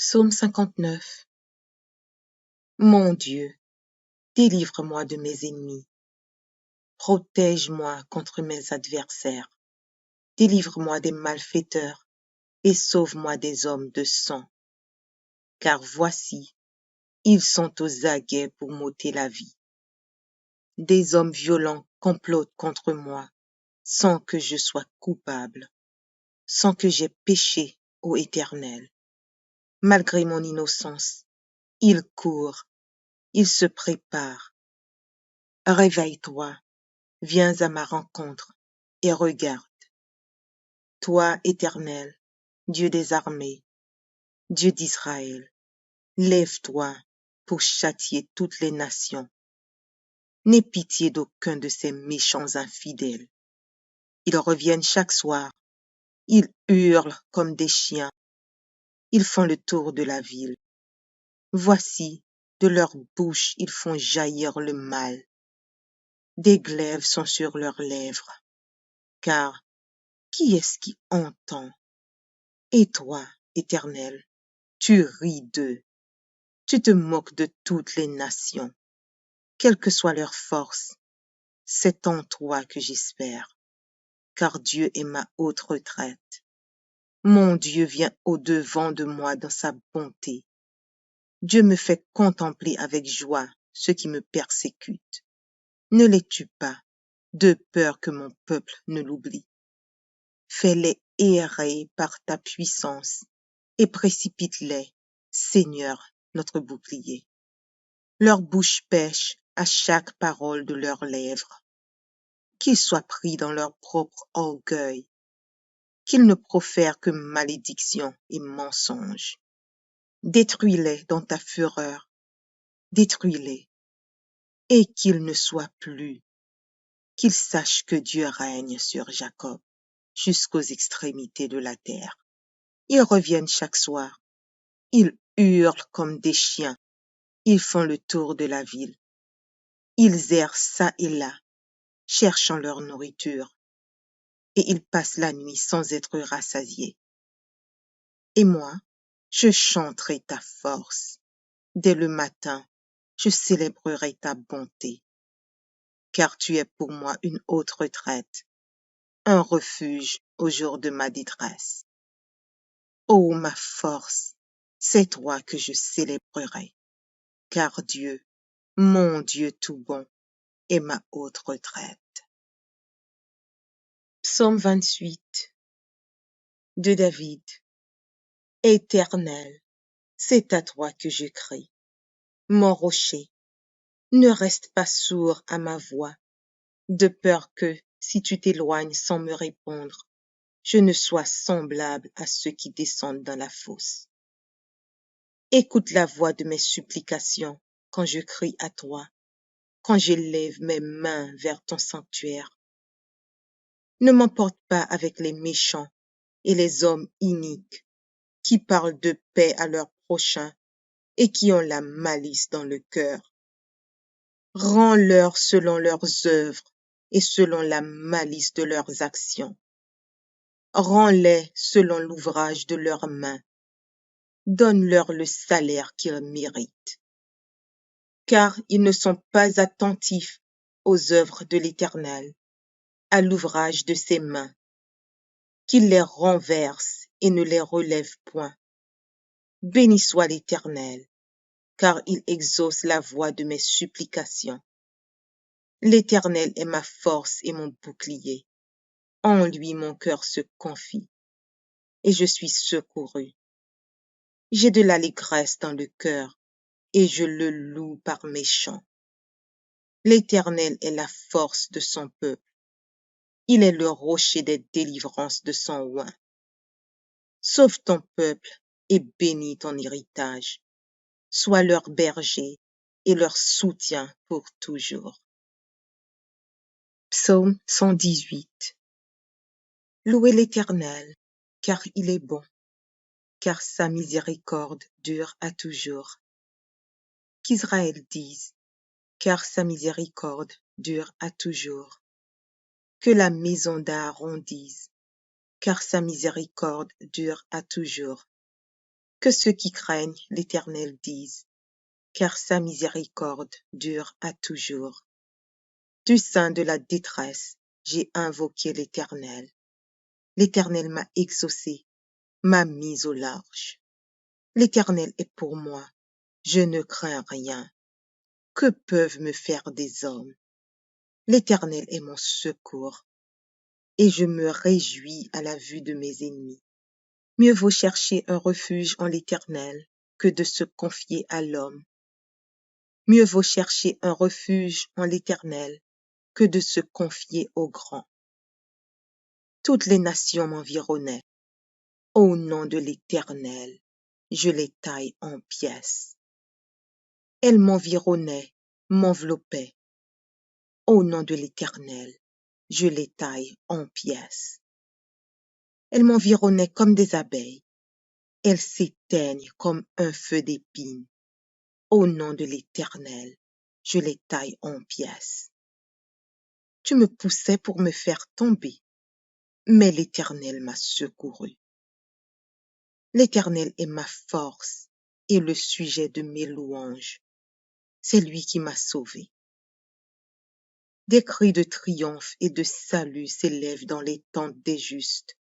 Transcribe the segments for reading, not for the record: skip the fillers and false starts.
Psaume 59. Mon Dieu, délivre-moi de mes ennemis. Protège-moi contre mes adversaires. Délivre-moi des malfaiteurs et sauve-moi des hommes de sang. Car voici, ils sont aux aguets pour m'ôter la vie. Des hommes violents complotent contre moi sans que je sois coupable, sans que j'aie péché, ô Éternel. Malgré mon innocence, ils courent, ils se préparent. Réveille-toi, viens à ma rencontre et regarde. Toi, Éternel, Dieu des armées, Dieu d'Israël, lève-toi pour châtier toutes les nations. N'aie pitié d'aucun de ces méchants infidèles. Ils reviennent chaque soir, ils hurlent comme des chiens, ils font le tour de la ville. Voici, de leur bouche ils font jaillir le mal. Des glaives sont sur leurs lèvres, car qui est-ce qui entend? Et toi, Éternel, tu ris d'eux, tu te moques de toutes les nations. Quelle que soit leur force, c'est en toi que j'espère, car Dieu est ma haute retraite. Mon Dieu vient au-devant de moi dans sa bonté. Dieu me fait contempler avec joie ceux qui me persécutent. Ne les tue pas, de peur que mon peuple ne l'oublie. Fais-les errer par ta puissance et précipite-les, Seigneur, notre bouclier. Leur bouche pêche à chaque parole de leurs lèvres. Qu'ils soient pris dans leur propre orgueil, qu'ils ne profèrent que malédiction et mensonges. Détruis-les dans ta fureur, détruis-les, et qu'ils ne soient plus, qu'ils sachent que Dieu règne sur Jacob jusqu'aux extrémités de la terre. Ils reviennent chaque soir, ils hurlent comme des chiens, ils font le tour de la ville. Ils errent çà et là, cherchant leur nourriture, et ils passent la nuit sans être rassasiés. Et moi, je chanterai ta force. Dès le matin, je célébrerai ta bonté, car tu es pour moi une haute retraite, un refuge au jour de ma détresse. Ô ma force, c'est toi que je célébrerai, car Dieu, mon Dieu tout bon, est ma haute retraite. Psaume 28 de David. Éternel, c'est à toi que je crie. Mon rocher, ne reste pas sourd à ma voix, de peur que, si tu t'éloignes sans me répondre, je ne sois semblable à ceux qui descendent dans la fosse. Écoute la voix de mes supplications quand je crie à toi, quand j'élève mes mains vers ton sanctuaire. Ne m'emporte pas avec les méchants et les hommes iniques qui parlent de paix à leurs prochains et qui ont la malice dans le cœur. Rends-leur selon leurs œuvres et selon la malice de leurs actions. Rends-les selon l'ouvrage de leurs mains. Donne-leur le salaire qu'ils méritent. Car ils ne sont pas attentifs aux œuvres de l'Éternel, à l'ouvrage de ses mains. Qu'il les renverse et ne les relève point. Béni soit l'Éternel, car il exauce la voix de mes supplications. L'Éternel est ma force et mon bouclier. En lui mon cœur se confie, et je suis secouru. J'ai de l'allégresse dans le cœur, et je le loue par mes chants. L'Éternel est la force de son peuple. Il est le rocher des délivrances de son oint. Sauve ton peuple et bénis ton héritage. Sois leur berger et leur soutien pour toujours. Psaume 118. Louez l'Éternel, car il est bon, car sa miséricorde dure à toujours. Qu'Israël dise, car sa miséricorde dure à toujours. Que la maison d'Aaron dise, car sa miséricorde dure à toujours. Que ceux qui craignent l'Éternel disent, car sa miséricorde dure à toujours. Du sein de la détresse, j'ai invoqué l'Éternel. L'Éternel m'a exaucé, m'a mis au large. L'Éternel est pour moi, je ne crains rien. Que peuvent me faire des hommes? L'Éternel est mon secours, et je me réjouis à la vue de mes ennemis. Mieux vaut chercher un refuge en l'Éternel que de se confier à l'homme. Mieux vaut chercher un refuge en l'Éternel que de se confier au grand. Toutes les nations m'environnaient. Au nom de l'Éternel, je les taille en pièces. Elles m'environnaient, m'enveloppaient. Au nom de l'Éternel, je les taille en pièces. Elles m'environnaient comme des abeilles. Elles s'éteignent comme un feu d'épines. Au nom de l'Éternel, je les taille en pièces. Tu me poussais pour me faire tomber, mais l'Éternel m'a secouru. L'Éternel est ma force et le sujet de mes louanges. C'est lui qui m'a sauvé. Des cris de triomphe et de salut s'élèvent dans les tentes des justes.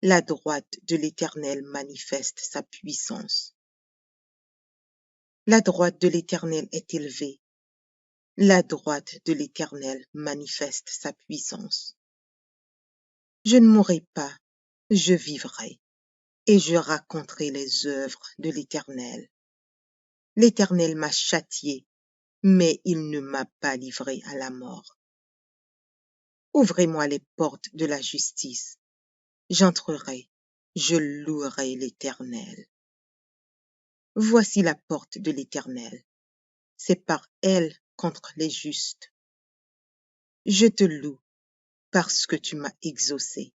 La droite de l'Éternel manifeste sa puissance. La droite de l'Éternel est élevée. La droite de l'Éternel manifeste sa puissance. Je ne mourrai pas, je vivrai, et je raconterai les œuvres de l'Éternel. L'Éternel m'a châtié, mais il ne m'a pas livré à la mort. Ouvrez-moi les portes de la justice. J'entrerai, je louerai l'Éternel. Voici la porte de l'Éternel. C'est par elle contre les justes. Je te loue parce que tu m'as exaucé,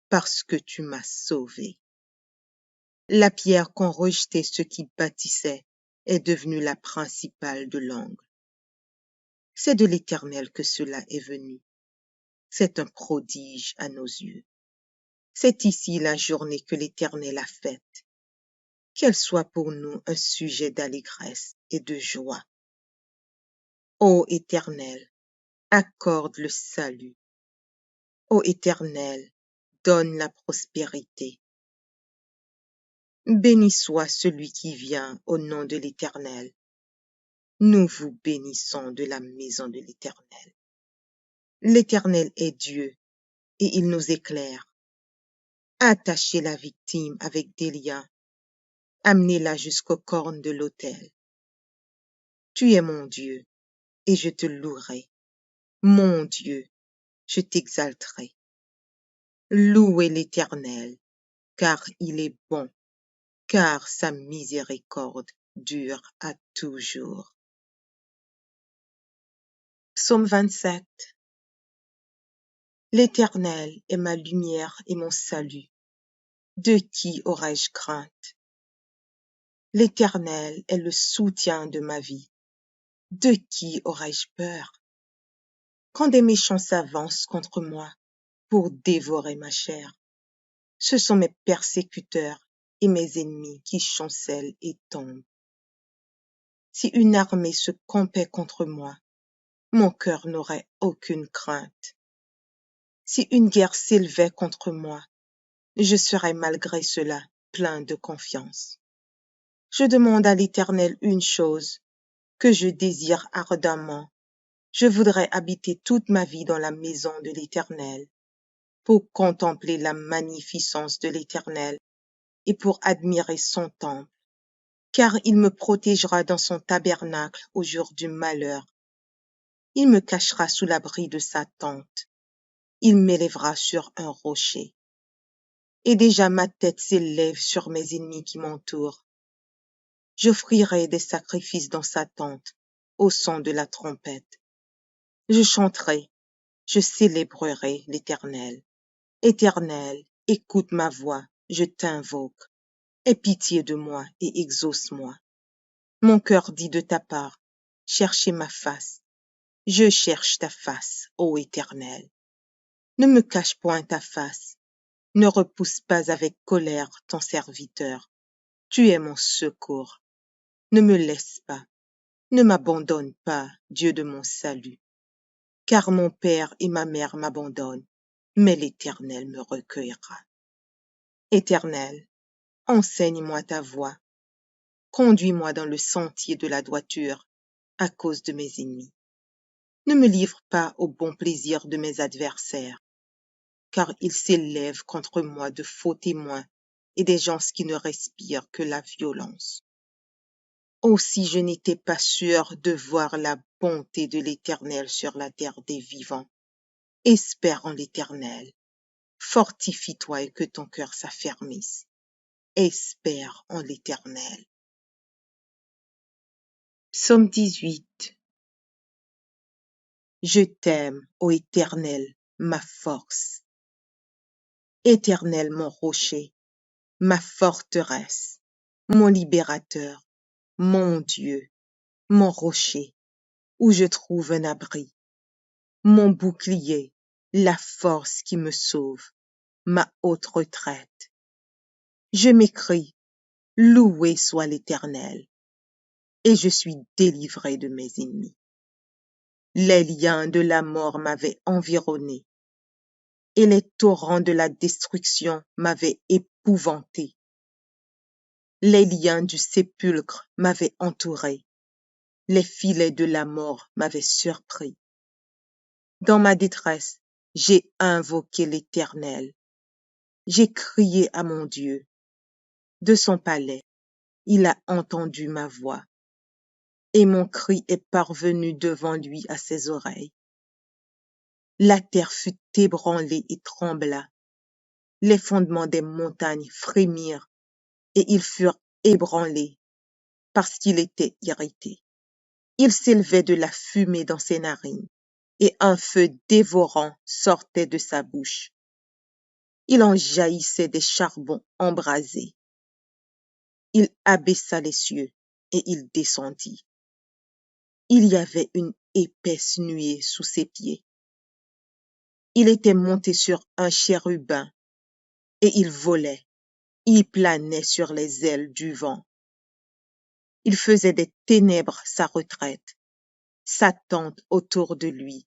parce que tu m'as sauvé. La pierre qu'ont rejetée ceux qui bâtissaient est devenue la principale de l'angle. C'est de l'Éternel que cela est venu. C'est un prodige à nos yeux. C'est ici la journée que l'Éternel a faite. Qu'elle soit pour nous un sujet d'allégresse et de joie. Ô Éternel, accorde le salut. Ô Éternel, donne la prospérité. Béni soit celui qui vient au nom de l'Éternel. Nous vous bénissons de la maison de l'Éternel. L'Éternel est Dieu, et il nous éclaire. Attachez la victime avec des liens. Amenez-la jusqu'aux cornes de l'autel. Tu es mon Dieu, et je te louerai. Mon Dieu, je t'exalterai. Louez l'Éternel, car il est bon, car sa miséricorde dure à toujours. Psaume 27. L'Éternel est ma lumière et mon salut. De qui aurais-je crainte? L'Éternel est le soutien de ma vie. De qui aurais-je peur? Quand des méchants s'avancent contre moi pour dévorer ma chair, ce sont mes persécuteurs et mes ennemis qui chancellent et tombent. Si une armée se campait contre moi, mon cœur n'aurait aucune crainte. Si une guerre s'élevait contre moi, je serais malgré cela plein de confiance. Je demande à l'Éternel une chose, que je désire ardemment. Je voudrais habiter toute ma vie dans la maison de l'Éternel, pour contempler la magnificence de l'Éternel et pour admirer son temple, car il me protégera dans son tabernacle au jour du malheur. Il me cachera sous l'abri de sa tente. Il m'élèvera sur un rocher. Et déjà ma tête s'élève sur mes ennemis qui m'entourent. J'offrirai des sacrifices dans sa tente, au son de la trompette. Je chanterai, je célébrerai l'Éternel. Éternel, écoute ma voix, je t'invoque. Aie pitié de moi et exauce-moi. Mon cœur dit de ta part, cherchez ma face. Je cherche ta face, ô Éternel. Ne me cache point ta face, ne repousse pas avec colère ton serviteur. Tu es mon secours. Ne me laisse pas, ne m'abandonne pas, Dieu de mon salut, car mon père et ma mère m'abandonnent, mais l'Éternel me recueillera. Éternel, enseigne-moi ta voie, conduis-moi dans le sentier de la droiture à cause de mes ennemis. Ne me livre pas au bon plaisir de mes adversaires, car ils s'élèvent contre moi de faux témoins et des gens qui ne respirent que la violence. Aussi je n'étais pas sûr de voir la bonté de l'Éternel sur la terre des vivants. Espère en l'Éternel. Fortifie-toi et que ton cœur s'affermisse. Espère en l'Éternel. Psaume 18. Je t'aime, ô Éternel, ma force. Éternel, mon rocher, ma forteresse, mon libérateur, mon Dieu, mon rocher, où je trouve un abri, mon bouclier, la force qui me sauve, ma haute retraite. Je m'écrie, loué soit l'Éternel, et je suis délivré de mes ennemis. Les liens de la mort m'avaient environné, et les torrents de la destruction m'avaient épouvanté. Les liens du sépulcre m'avaient entouré, les filets de la mort m'avaient surpris. Dans ma détresse, j'ai invoqué l'Éternel. J'ai crié à mon Dieu. De son palais, il a entendu ma voix, et mon cri est parvenu devant lui à ses oreilles. La terre fut ébranlée et trembla. Les fondements des montagnes frémirent, et ils furent ébranlés, parce qu'il était irrité. Il s'élevait de la fumée dans ses narines, et un feu dévorant sortait de sa bouche. Il en jaillissait des charbons embrasés. Il abaissa les cieux, et il descendit. Il y avait une épaisse nuée sous ses pieds. Il était monté sur un chérubin, et il volait. Il planait sur les ailes du vent. Il faisait des ténèbres sa retraite, sa tente autour de lui.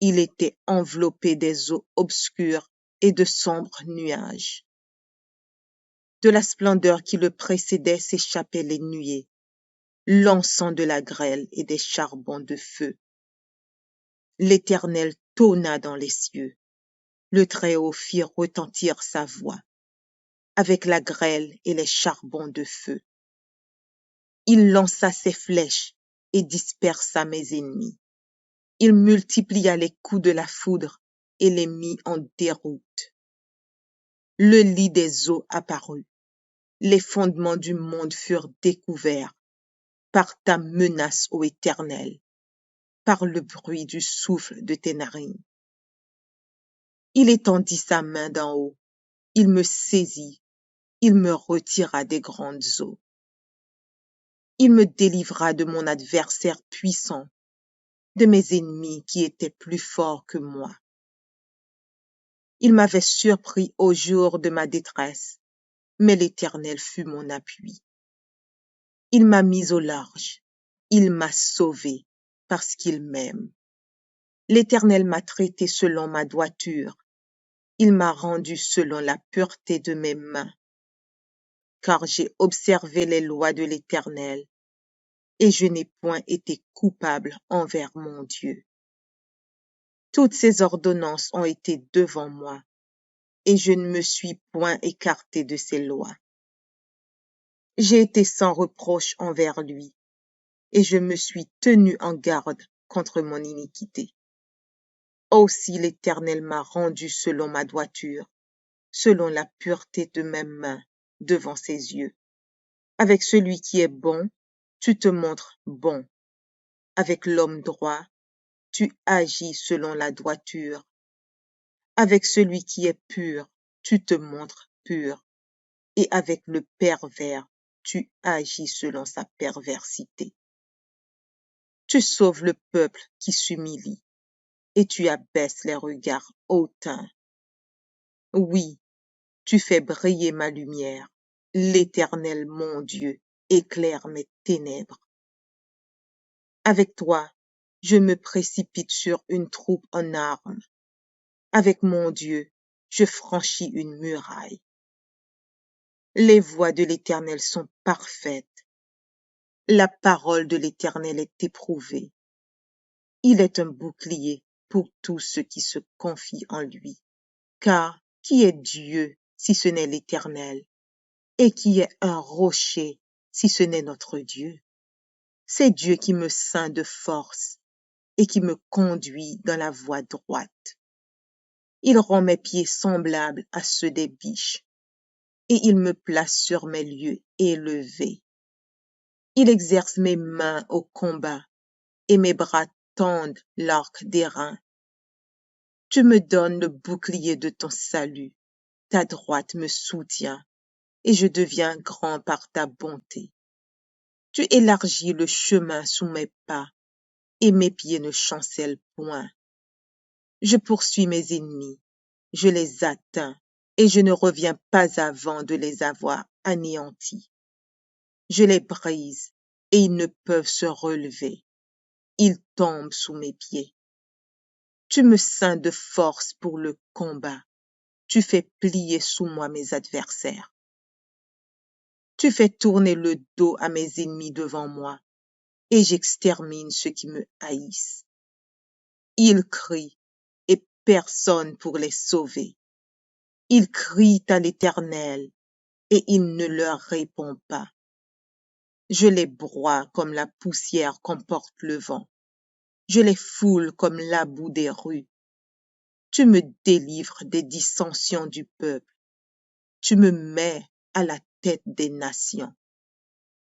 Il était enveloppé des eaux obscures et de sombres nuages. De la splendeur qui le précédait s'échappaient les nuées, l'encens de la grêle et des charbons de feu. L'Éternel tonna dans les cieux. Le Très-Haut fit retentir sa voix, avec la grêle et les charbons de feu. Il lança ses flèches et dispersa mes ennemis. Il multiplia les coups de la foudre et les mit en déroute. Le lit des eaux apparut. Les fondements du monde furent découverts par ta menace, ô Éternel, par le bruit du souffle de tes narines. Il étendit sa main d'en haut, il me saisit, il me retira des grandes eaux. Il me délivra de mon adversaire puissant, de mes ennemis qui étaient plus forts que moi. Il m'avait surpris au jour de ma détresse, mais l'Éternel fut mon appui. Il m'a mis au large, il m'a sauvé parce qu'il m'aime. L'Éternel m'a traité selon ma droiture, il m'a rendu selon la pureté de mes mains, car j'ai observé les lois de l'Éternel, et je n'ai point été coupable envers mon Dieu. Toutes ses ordonnances ont été devant moi, et je ne me suis point écarté de ses lois. J'ai été sans reproche envers lui, et je me suis tenu en garde contre mon iniquité. Aussi l'Éternel m'a rendu selon ma droiture, selon la pureté de mes mains devant ses yeux. Avec celui qui est bon, tu te montres bon. Avec l'homme droit, tu agis selon la droiture. Avec celui qui est pur, tu te montres pur. Et avec le pervers, tu agis selon sa perversité. Tu sauves le peuple qui s'humilie, et tu abaisses les regards hautains. Oui, tu fais briller ma lumière, l'Éternel mon Dieu éclaire mes ténèbres. Avec toi, je me précipite sur une troupe en armes. Avec mon Dieu, je franchis une muraille. Les voies de l'Éternel sont parfaites. La parole de l'Éternel est éprouvée. Il est un bouclier pour tous ceux qui se confient en lui. Car qui est Dieu si ce n'est l'Éternel? Et qui est un rocher si ce n'est notre Dieu? C'est Dieu qui me ceint de force et qui me conduit dans la voie droite. Il rend mes pieds semblables à ceux des biches, et il me place sur mes lieux élevés. Il exerce mes mains au combat, et mes bras tendent l'arc d'airain. Tu me donnes le bouclier de ton salut, ta droite me soutient, et je deviens grand par ta bonté. Tu élargis le chemin sous mes pas, et mes pieds ne chancellent point. Je poursuis mes ennemis, je les atteins, et je ne reviens pas avant de les avoir anéantis. Je les brise, et ils ne peuvent se relever. Ils tombent sous mes pieds. Tu me ceins de force pour le combat. Tu fais plier sous moi mes adversaires. Tu fais tourner le dos à mes ennemis devant moi, et j'extermine ceux qui me haïssent. Ils crient, et personne pour les sauver. Ils crient à l'Éternel, et il ne leur répond pas. Je les broie comme la poussière qu'emporte le vent. Je les foule comme la boue des rues. Tu me délivres des dissensions du peuple. Tu me mets à la tête des nations.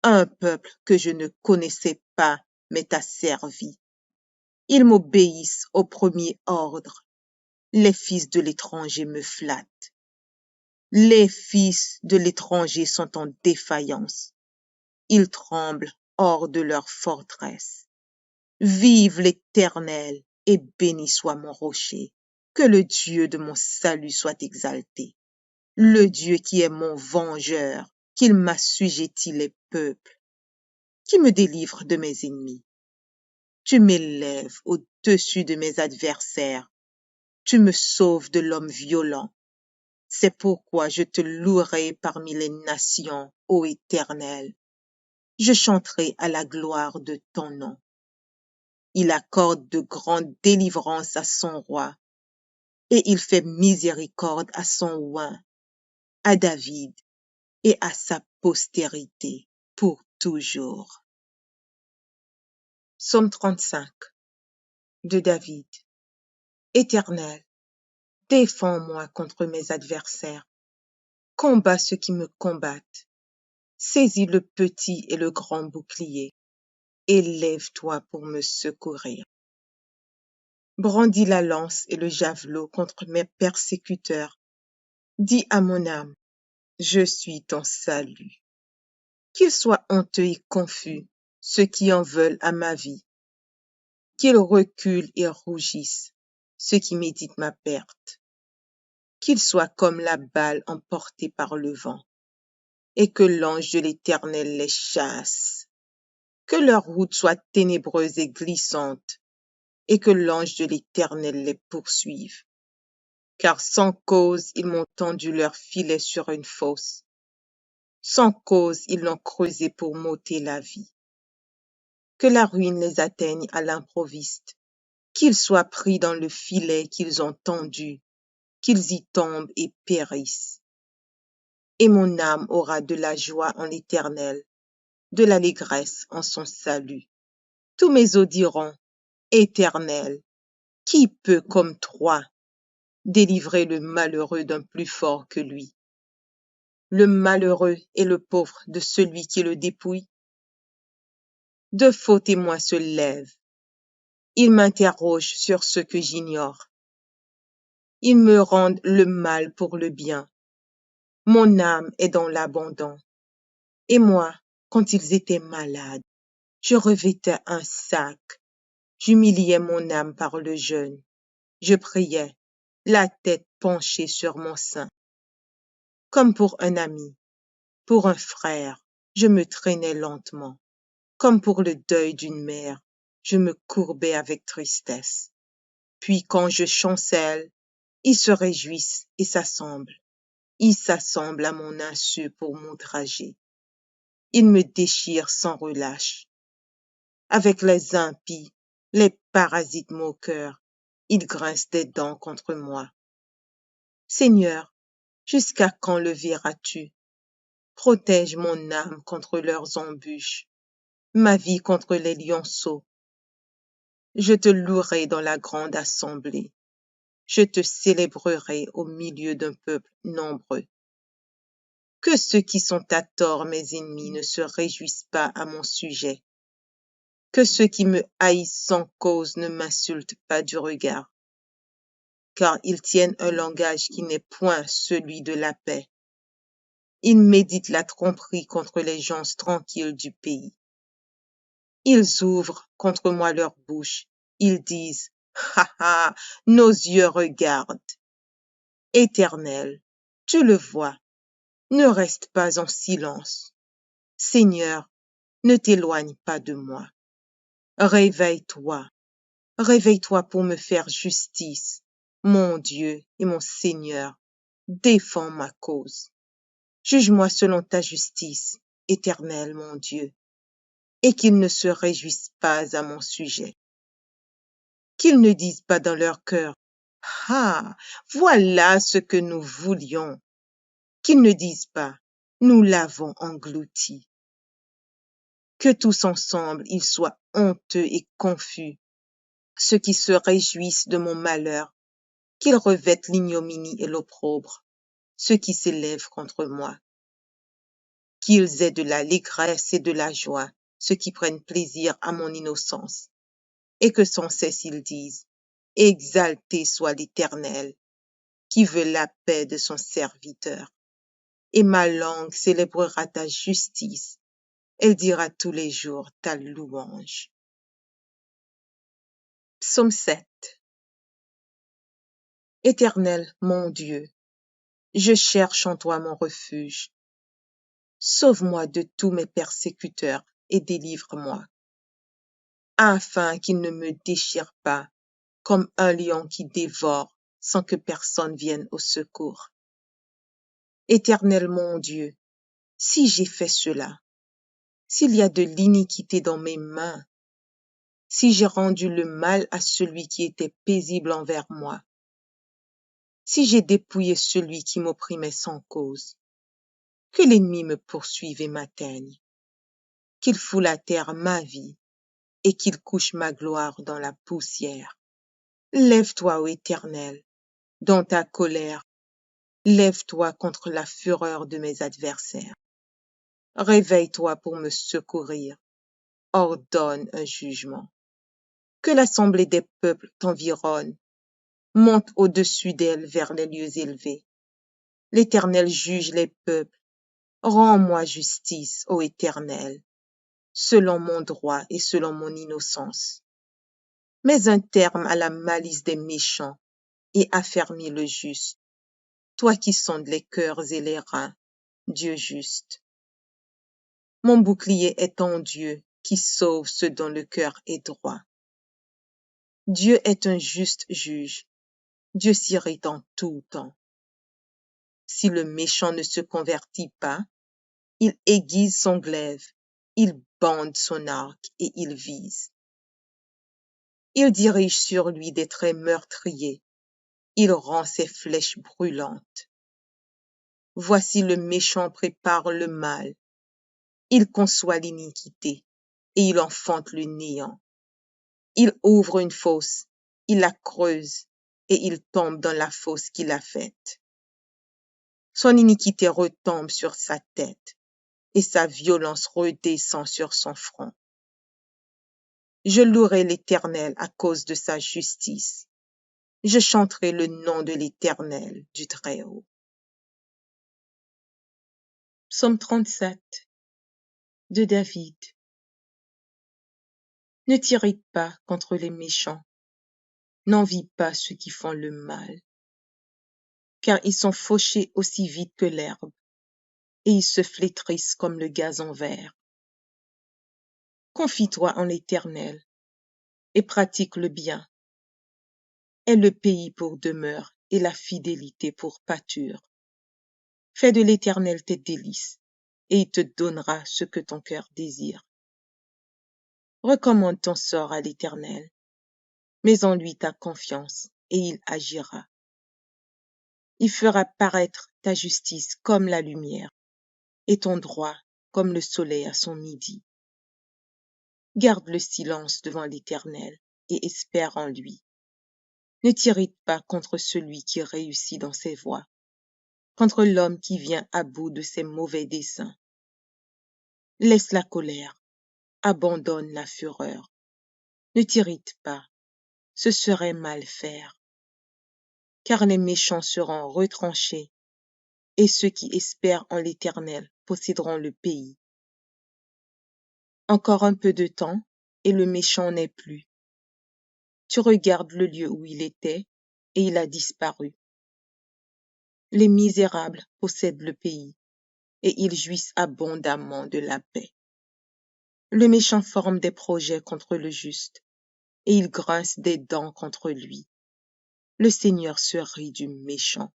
Un peuple que je ne connaissais pas m'est asservi. Ils m'obéissent au premier ordre. Les fils de l'étranger me flattent. Les fils de l'étranger sont en défaillance. Ils tremblent hors de leur forteresse. Vive l'Éternel et béni soit mon rocher. Que le Dieu de mon salut soit exalté. Le Dieu qui est mon vengeur, qu'il m'assujettit les peuples, qui me délivre de mes ennemis. Tu m'élèves au-dessus de mes adversaires. Tu me sauves de l'homme violent. C'est pourquoi je te louerai parmi les nations, ô Éternel. Je chanterai à la gloire de ton nom. Il accorde de grandes délivrances à son roi, et il fait miséricorde à son oint, à David et à sa postérité pour toujours. Psaume 35 de David. Éternel, défends-moi contre mes adversaires. Combats ceux qui me combattent. Saisis le petit et le grand bouclier. Élève-toi pour me secourir. Brandis la lance et le javelot contre mes persécuteurs. Dis à mon âme, je suis ton salut. Qu'ils soient honteux et confus, ceux qui en veulent à ma vie. Qu'ils reculent et rougissent, ceux qui méditent ma perte. Qu'ils soient comme la balle emportée par le vent, et que l'ange de l'Éternel les chasse. Que leur route soit ténébreuse et glissante, et que l'ange de l'Éternel les poursuive. Car sans cause ils m'ont tendu leur filet sur une fosse. Sans cause ils l'ont creusé pour m'ôter la vie. Que la ruine les atteigne à l'improviste, qu'ils soient pris dans le filet qu'ils ont tendu, qu'ils y tombent et périssent. Et mon âme aura de la joie en l'Éternel, de l'allégresse en son salut. Tous mes os diront, Éternel, qui peut comme toi délivrer le malheureux d'un plus fort que lui? Le malheureux et le pauvre de celui qui le dépouille? De faux témoins se lèvent. Ils m'interrogent sur ce que j'ignore. Ils me rendent le mal pour le bien. Mon âme est dans l'abandon. Et moi, quand ils étaient malades, je revêtais un sac. J'humiliais mon âme par le jeûne. Je priais, la tête penchée sur mon sein. Comme pour un ami, Pour un frère, je me traînais lentement. Comme pour le deuil d'une mère, je me courbais avec tristesse. Puis quand je chancelle, ils se réjouissent et s'assemblent. Ils s'assemblent à mon insu pour m'outrager. Ils me déchirent sans relâche. Avec les impies, les parasites moqueurs, ils grincent des dents contre moi. Seigneur, jusqu'à quand le verras-tu? Protège mon âme contre leurs embûches, ma vie contre les lionceaux. Je te louerai dans la grande assemblée. Je te célébrerai au milieu d'un peuple nombreux. Que ceux qui sont à tort mes ennemis ne se réjouissent pas à mon sujet. Que ceux qui me haïssent sans cause ne m'insultent pas du regard. Car ils tiennent un langage qui n'est point celui de la paix. Ils méditent la tromperie contre les gens tranquilles du pays. Ils ouvrent contre moi leur bouche. Ils disent, ha ha, nos yeux regardent. Éternel, tu le vois, ne reste pas en silence. Seigneur, ne t'éloigne pas de moi. Réveille-toi, réveille-toi pour me faire justice. Mon Dieu et mon Seigneur, défends ma cause. Juge-moi selon ta justice, Éternel mon Dieu, et qu'ils ne se réjouissent pas à mon sujet. Qu'ils ne disent pas dans leur cœur, ah, voilà ce que nous voulions. Qu'ils ne disent pas, nous l'avons englouti. Que tous ensemble ils soient honteux et confus, ceux qui se réjouissent de mon malheur, qu'ils revêtent l'ignominie et l'opprobre, ceux qui s'élèvent contre moi. Qu'ils aient de l'allégresse et de la joie, ceux qui prennent plaisir à mon innocence, et que sans cesse ils disent, exalté soit l'Éternel, qui veut la paix de son serviteur. Et ma langue célébrera ta justice, elle dira tous les jours ta louange. Psaume 7. Éternel, mon Dieu, je cherche en toi mon refuge. Sauve-moi de tous mes persécuteurs et délivre-moi, afin qu'ils ne me déchirent pas comme un lion qui dévore sans que personne vienne au secours. Éternel mon Dieu, si j'ai fait cela, s'il y a de l'iniquité dans mes mains, si j'ai rendu le mal à celui qui était paisible envers moi, si j'ai dépouillé celui qui m'opprimait sans cause, que l'ennemi me poursuive et m'atteigne, qu'il foule à terre ma vie et qu'il couche ma gloire dans la poussière. Lève-toi, ô Éternel, dans ta colère, lève-toi contre la fureur de mes adversaires. Réveille-toi pour me secourir, ordonne un jugement. Que l'assemblée des peuples t'environne, monte au-dessus d'elle vers les lieux élevés. L'Éternel juge les peuples. Rends-moi justice, ô Éternel, selon mon droit et selon mon innocence. Mets un terme à la malice des méchants et affermis le juste. Toi qui sondes les cœurs et les reins, Dieu juste. Mon bouclier est en Dieu qui sauve ceux dont le cœur est droit. Dieu est un juste juge. Dieu s'irrite en tout temps. Si le méchant ne se convertit pas, il aiguise son glaive, il bande son arc et il vise. Il dirige sur lui des traits meurtriers, il rend ses flèches brûlantes. Voici le méchant prépare le mal, il conçoit l'iniquité et il enfante le néant. Il ouvre une fosse, il la creuse et il tombe dans la fosse qu'il a faite. Son iniquité retombe sur sa tête et sa violence redescend sur son front. Je louerai l'Éternel à cause de sa justice. Je chanterai le nom de l'Éternel du Très-Haut. Psaume 37 de David. Ne t'irrite pas contre les méchants, n'envie pas ceux qui font le mal, car ils sont fauchés aussi vite que l'herbe. et ils se flétrissent comme le gazon vert. Confie-toi en l'Éternel et pratique le bien. Aie le pays pour demeure et la fidélité pour pâture. Fais de l'Éternel tes délices, et il te donnera ce que ton cœur désire. Recommande ton sort à l'Éternel, mets en lui ta confiance, et il agira. Il fera paraître ta justice comme la lumière, et ton droit comme le soleil à son midi. Garde le silence devant l'Éternel, et espère en lui. Ne t'irrite pas contre celui qui réussit dans ses voies, contre l'homme qui vient à bout de ses mauvais desseins. Laisse la colère, abandonne la fureur. Ne t'irrite pas, ce serait mal faire. Car les méchants seront retranchés, et ceux qui espèrent en l'Éternel posséderont le pays. Encore un peu de temps, et le méchant n'est plus. Tu regardes le lieu où il était, et il a disparu. Les misérables possèdent le pays, et ils jouissent abondamment de la paix. Le méchant forme des projets contre le juste, et il grince des dents contre lui. Le Seigneur se rit du méchant,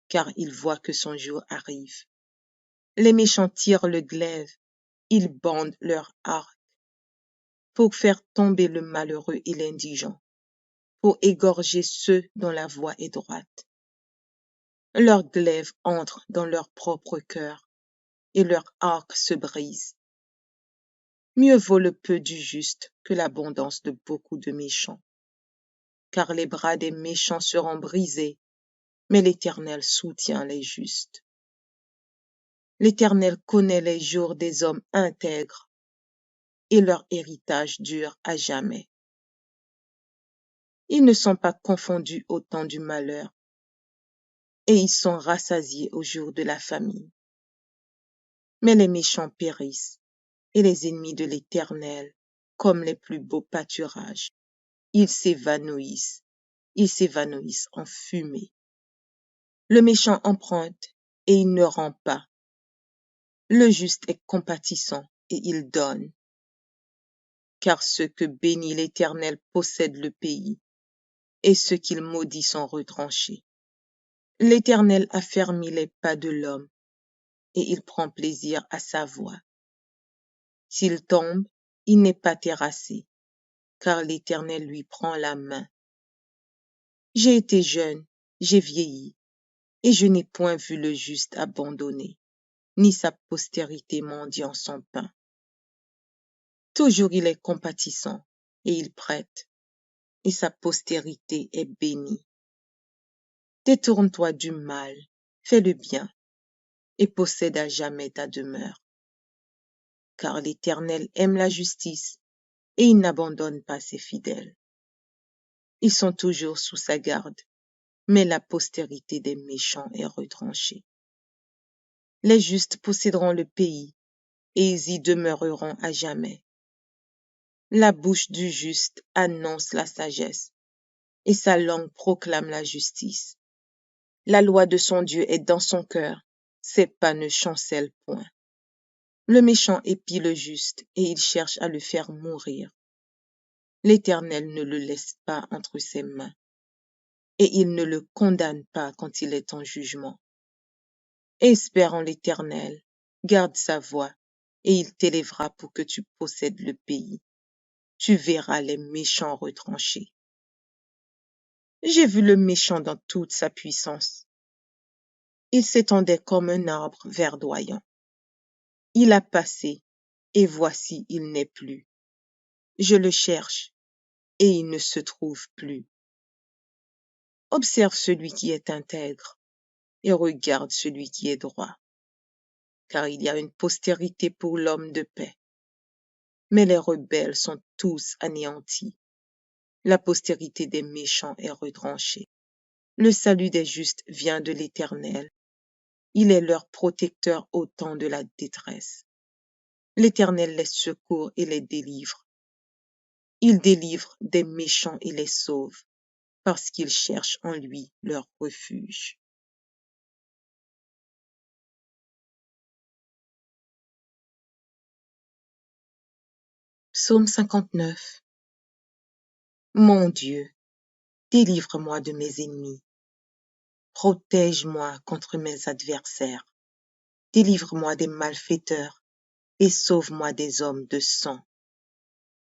car il voit que son jour arrive. Les méchants tirent le glaive, ils bandent leur arc, pour faire tomber le malheureux et l'indigent, pour égorger ceux dont la voie est droite. Leur glaive entre dans leur propre cœur, et leur arc se brise. Mieux vaut le peu du juste que l'abondance de beaucoup de méchants. Car les bras des méchants seront brisés, mais l'Éternel soutient les justes. L'Éternel connaît les jours des hommes intègres, et leur héritage dure à jamais. Ils ne sont pas confondus au temps du malheur, et ils sont rassasiés au jour de la famine. Mais les méchants périssent, et les ennemis de l'Éternel, comme les plus beaux pâturages. Ils s'évanouissent en fumée. Le méchant emprunte, et il ne rend pas. Le juste est compatissant, et il donne. Car ceux que bénit l'Éternel possèdent le pays, et ceux qu'il maudit sont retranchés. L'Éternel affermit les pas de l'homme, et il prend plaisir à sa voix. S'il tombe, il n'est pas terrassé, car l'Éternel lui prend la main. J'ai été jeune, j'ai vieilli, et je n'ai point vu le juste abandonné, ni sa postérité mendiant son pain. Toujours il est compatissant, et il prête, et sa postérité est bénie. Détourne-toi du mal, fais le bien, et possède à jamais ta demeure. Car l'Éternel aime la justice, et il n'abandonne pas ses fidèles. Ils sont toujours sous sa garde, mais la postérité des méchants est retranchée. Les justes posséderont le pays, et ils y demeureront à jamais. La bouche du juste annonce la sagesse, et sa langue proclame la justice. La loi de son Dieu est dans son cœur, ses pas ne chancellent point. Le méchant épie le juste, et il cherche à le faire mourir. L'Éternel ne le laisse pas entre ses mains, et il ne le condamne pas quand il est en jugement. Espère en l'Éternel, garde sa voie, et il t'élèvera pour que tu possèdes le pays. Tu verras les méchants retranchés. J'ai vu le méchant dans toute sa puissance. Il s'étendait comme un arbre verdoyant. Il a passé, et voici il n'est plus. Je le cherche, et il ne se trouve plus. Observe celui qui est intègre, et regarde celui qui est droit. Car il y a une postérité pour l'homme de paix. Mais les rebelles sont tous anéantis. La postérité des méchants est retranchée. Le salut des justes vient de l'Éternel. Il est leur protecteur au temps de la détresse. L'Éternel les secourt et les délivre. Il délivre des méchants et les sauve, parce qu'ils cherchent en lui leur refuge. Psaume 59. Mon Dieu, délivre-moi de mes ennemis. Protège-moi contre mes adversaires. Délivre-moi des malfaiteurs et sauve-moi des hommes de sang.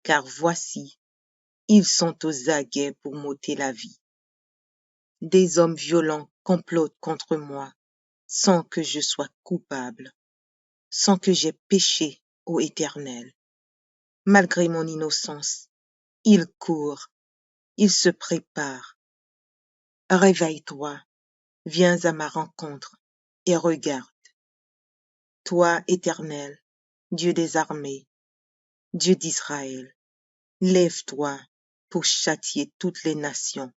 Car voici, ils sont aux aguets pour m'ôter la vie. Des hommes violents complotent contre moi sans que je sois coupable, sans que j'aie péché, ô Éternel. Malgré mon innocence, ils courent, ils se préparent. Réveille-toi, viens à ma rencontre et regarde. Toi, Éternel, Dieu des armées, Dieu d'Israël, lève-toi pour châtier toutes les nations.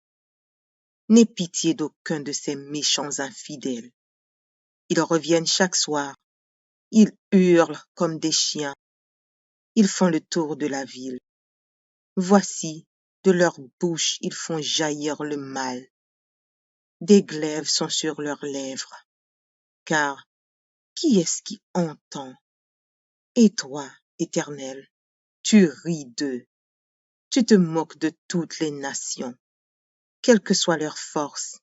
N'aie pitié d'aucun de ces méchants infidèles. Ils reviennent chaque soir, ils hurlent comme des chiens, ils font le tour de la ville. Voici, de leur bouche ils font jaillir le mal. Des glaives sont sur leurs lèvres. Car qui est-ce qui entend? Et toi, Éternel, tu ris d'eux. Tu te moques de toutes les nations. Quelle que soit leur force,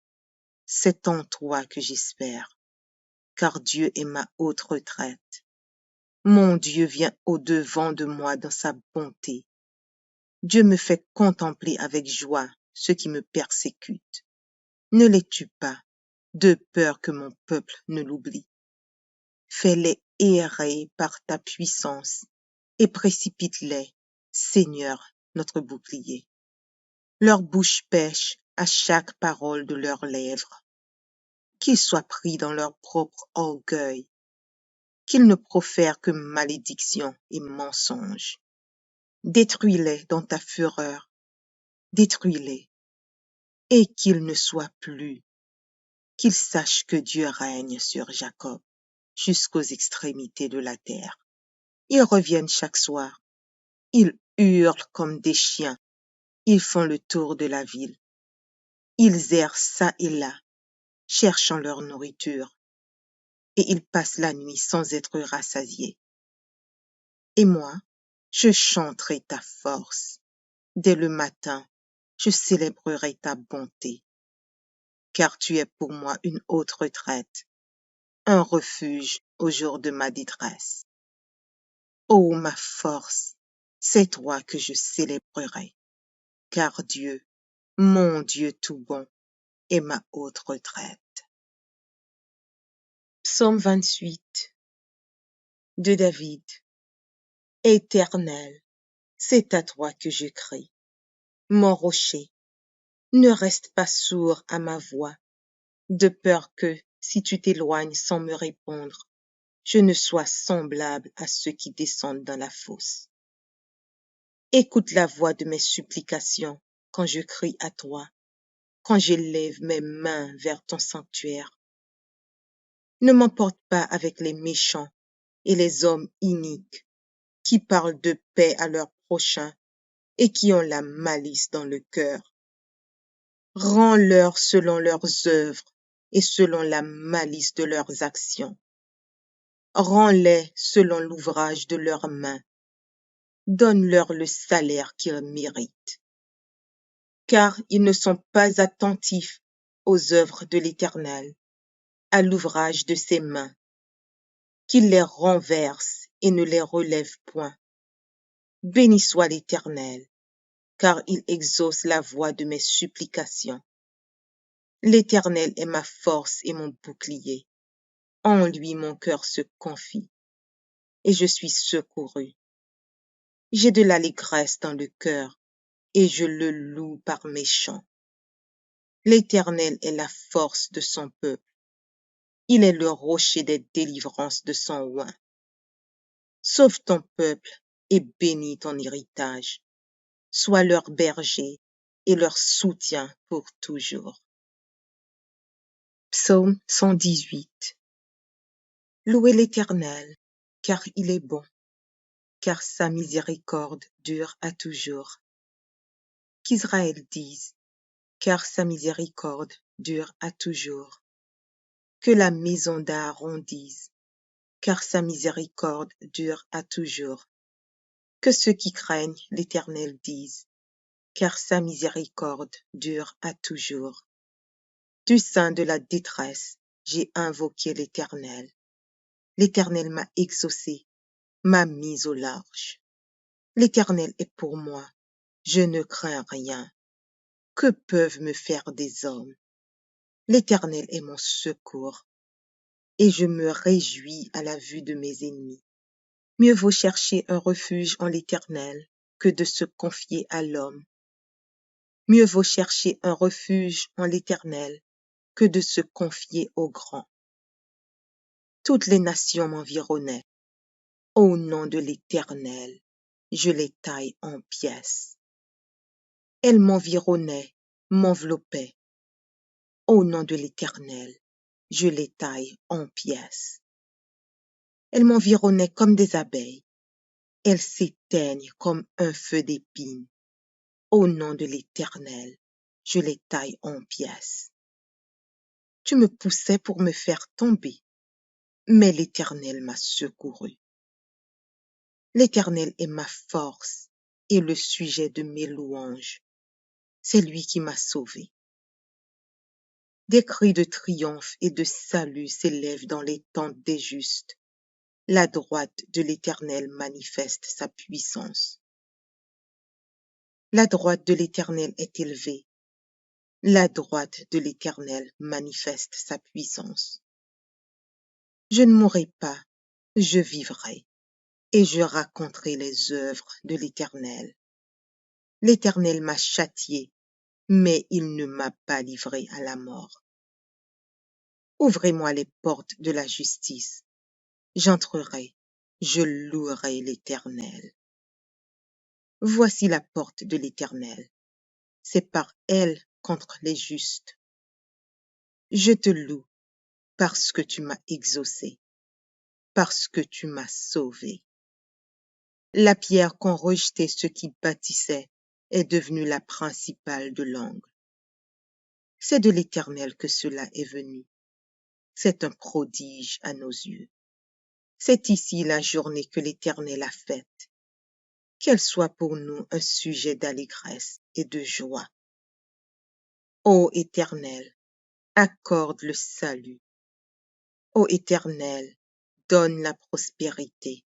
c'est en toi que j'espère, car Dieu est ma haute retraite. Mon Dieu vient au-devant de moi dans sa bonté. Dieu me fait contempler avec joie ceux qui me persécutent. Ne les tue pas, de peur que mon peuple ne l'oublie. Fais-les errer par ta puissance et précipite-les, Seigneur, notre bouclier. Leur bouche pêche à chaque parole de leurs lèvres. Qu'ils soient pris dans leur propre orgueil, qu'ils ne profèrent que malédiction et mensonges. Détruis-les dans ta fureur, détruis-les, et qu'ils ne soient plus, qu'ils sachent que Dieu règne sur Jacob jusqu'aux extrémités de la terre. Ils reviennent chaque soir, ils hurlent comme des chiens, ils font le tour de la ville, ils errent çà et là, cherchant leur nourriture, et ils passent la nuit sans être rassasiés. Et moi, je chanterai ta force. Dès le matin, je célébrerai ta bonté, car tu es pour moi une haute retraite, un refuge au jour de ma détresse. Ô ma force, c'est toi que je célébrerai, car Dieu, mon Dieu tout bon, est ma haute retraite. Psaume 28 de David. Éternel, c'est à toi que je crie. Mon rocher, ne reste pas sourd à ma voix, de peur que, si tu t'éloignes sans me répondre, je ne sois semblable à ceux qui descendent dans la fosse. Écoute la voix de mes supplications quand je crie à toi, quand j'élève mes mains vers ton sanctuaire. Ne m'emporte pas avec les méchants et les hommes iniques qui parlent de paix à leurs prochains et qui ont la malice dans le cœur. Rends-leur selon leurs œuvres et selon la malice de leurs actions. Rends-les selon l'ouvrage de leurs mains. Donne-leur le salaire qu'ils méritent. Car ils ne sont pas attentifs aux œuvres de l'Éternel, à l'ouvrage de ses mains, qu'il les renverse et ne les relève point. Béni soit l'Éternel, car il exauce la voix de mes supplications. L'Éternel est ma force et mon bouclier. En lui mon cœur se confie, et je suis secouru. J'ai de l'allégresse dans le cœur, et je le loue par mes chants. L'Éternel est la force de son peuple. Il est le rocher des délivrances de son oint. Sauve ton peuple et bénis ton héritage. Sois leur berger et leur soutien pour toujours. Psaume 118. Louez l'Éternel, car il est bon, car sa miséricorde dure à toujours. Qu'Israël dise, car sa miséricorde dure à toujours. Que la maison d'Aaron dise, car sa miséricorde dure à toujours. Que ceux qui craignent l'Éternel disent, car sa miséricorde dure à toujours. Du sein de la détresse, j'ai invoqué l'Éternel. L'Éternel m'a exaucé, m'a mis au large. L'Éternel est pour moi, je ne crains rien. Que peuvent me faire des hommes? L'Éternel est mon secours, et je me réjouis à la vue de mes ennemis. Mieux vaut chercher un refuge en l'Éternel que de se confier à l'homme. Mieux vaut chercher un refuge en l'Éternel que de se confier aux grands. Toutes les nations m'environnaient. Au nom de l'Éternel, je les taille en pièces. Elles m'environnaient, m'enveloppaient. Au nom de l'Éternel, je les taille en pièces. Elles m'environnaient comme des abeilles. Elles s'éteignent comme un feu d'épines. Au nom de l'Éternel, je les taille en pièces. Tu me poussais pour me faire tomber, mais l'Éternel m'a secouru. L'Éternel est ma force et le sujet de mes louanges. C'est lui qui m'a sauvé. Des cris de triomphe et de salut s'élèvent dans les tentes des justes. La droite de l'Éternel manifeste sa puissance. La droite de l'Éternel est élevée. La droite de l'Éternel manifeste sa puissance. Je ne mourrai pas, je vivrai, et je raconterai les œuvres de l'Éternel. L'Éternel m'a châtié, mais il ne m'a pas livré à la mort. Ouvrez-moi les portes de la justice. J'entrerai, je louerai l'Éternel. Voici la porte de l'Éternel. C'est par elle contre les justes. Je te loue parce que tu m'as exaucé, parce que tu m'as sauvé. La pierre qu'ont rejetée ceux qui bâtissaient est devenue la principale de l'angle. C'est de l'Éternel que cela est venu. C'est un prodige à nos yeux. C'est ici la journée que l'Éternel a faite. Qu'elle soit pour nous un sujet d'allégresse et de joie. Ô Éternel, accorde le salut. Ô Éternel, donne la prospérité.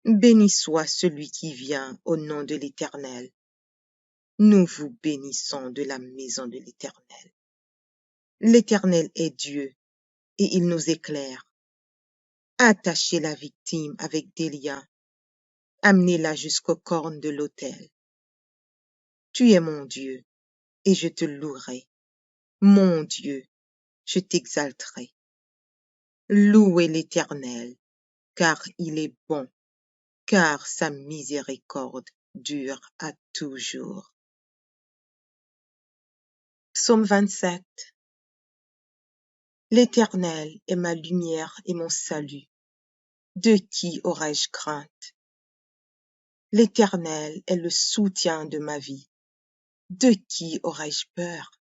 Béni soit celui qui vient au nom de l'Éternel. Nous vous bénissons de la maison de l'Éternel. L'Éternel est Dieu et il nous éclaire. Attachez la victime avec des liens. Amenez-la jusqu'aux cornes de l'autel. Tu es mon Dieu et je te louerai. Mon Dieu, je t'exalterai. Louez l'Éternel, car il est bon, car sa miséricorde dure à toujours. Psaume 27. L'Éternel est ma lumière et mon salut. De qui aurais-je crainte? L'Éternel est le soutien de ma vie. De qui aurais-je peur?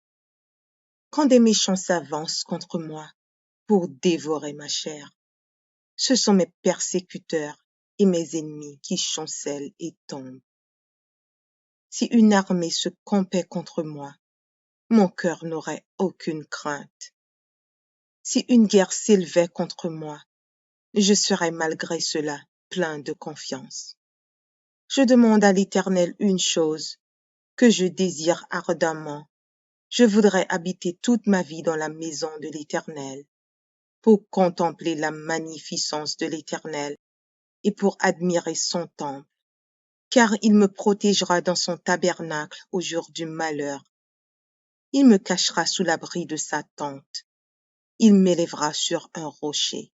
Quand des méchants s'avancent contre moi pour dévorer ma chair, ce sont mes persécuteurs et mes ennemis qui chancellent et tombent. Si une armée se campait contre moi, mon cœur n'aurait aucune crainte. Si une guerre s'élevait contre moi, je serais malgré cela plein de confiance. Je demande à l'Éternel une chose, que je désire ardemment. Je voudrais habiter toute ma vie dans la maison de l'Éternel, pour contempler la magnificence de l'Éternel et pour admirer son temple, car il me protégera dans son tabernacle au jour du malheur. Il me cachera sous l'abri de sa tente. Il m'élèvera sur un rocher.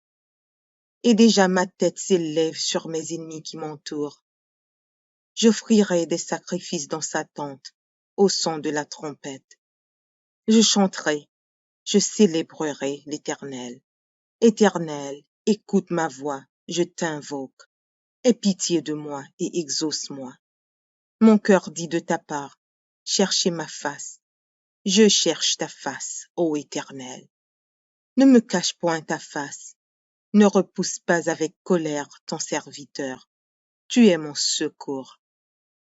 Et déjà ma tête s'élève sur mes ennemis qui m'entourent. J'offrirai des sacrifices dans sa tente, au son de la trompette. Je chanterai, je célébrerai l'Éternel. Éternel, écoute ma voix, je t'invoque. Aie pitié de moi et exauce-moi. Mon cœur dit de ta part, cherchez ma face. Je cherche ta face, ô Éternel. Ne me cache point ta face. Ne repousse pas avec colère ton serviteur. Tu es mon secours.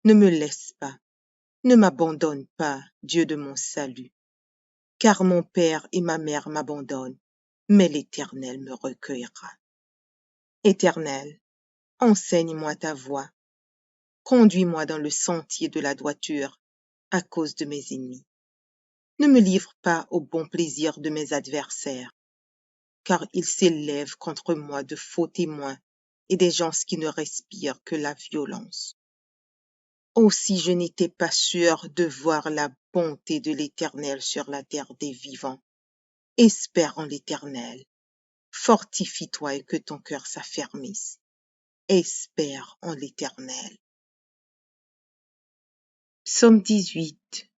Ne me laisse pas, ne m'abandonne pas, Dieu de mon salut, car mon père et ma mère m'abandonnent, mais l'Éternel me recueillera. Éternel, enseigne-moi ta voie, conduis-moi dans le sentier de la droiture à cause de mes ennemis. Ne me livre pas au bon plaisir de mes adversaires, car ils s'élèvent contre moi de faux témoins et des gens qui ne respirent que la violence. Aussi je n'étais pas sûr de voir la bonté de l'Éternel sur la terre des vivants. Espère en l'Éternel. Fortifie-toi et que ton cœur s'affermisse. Espère en l'Éternel. Psaume 18.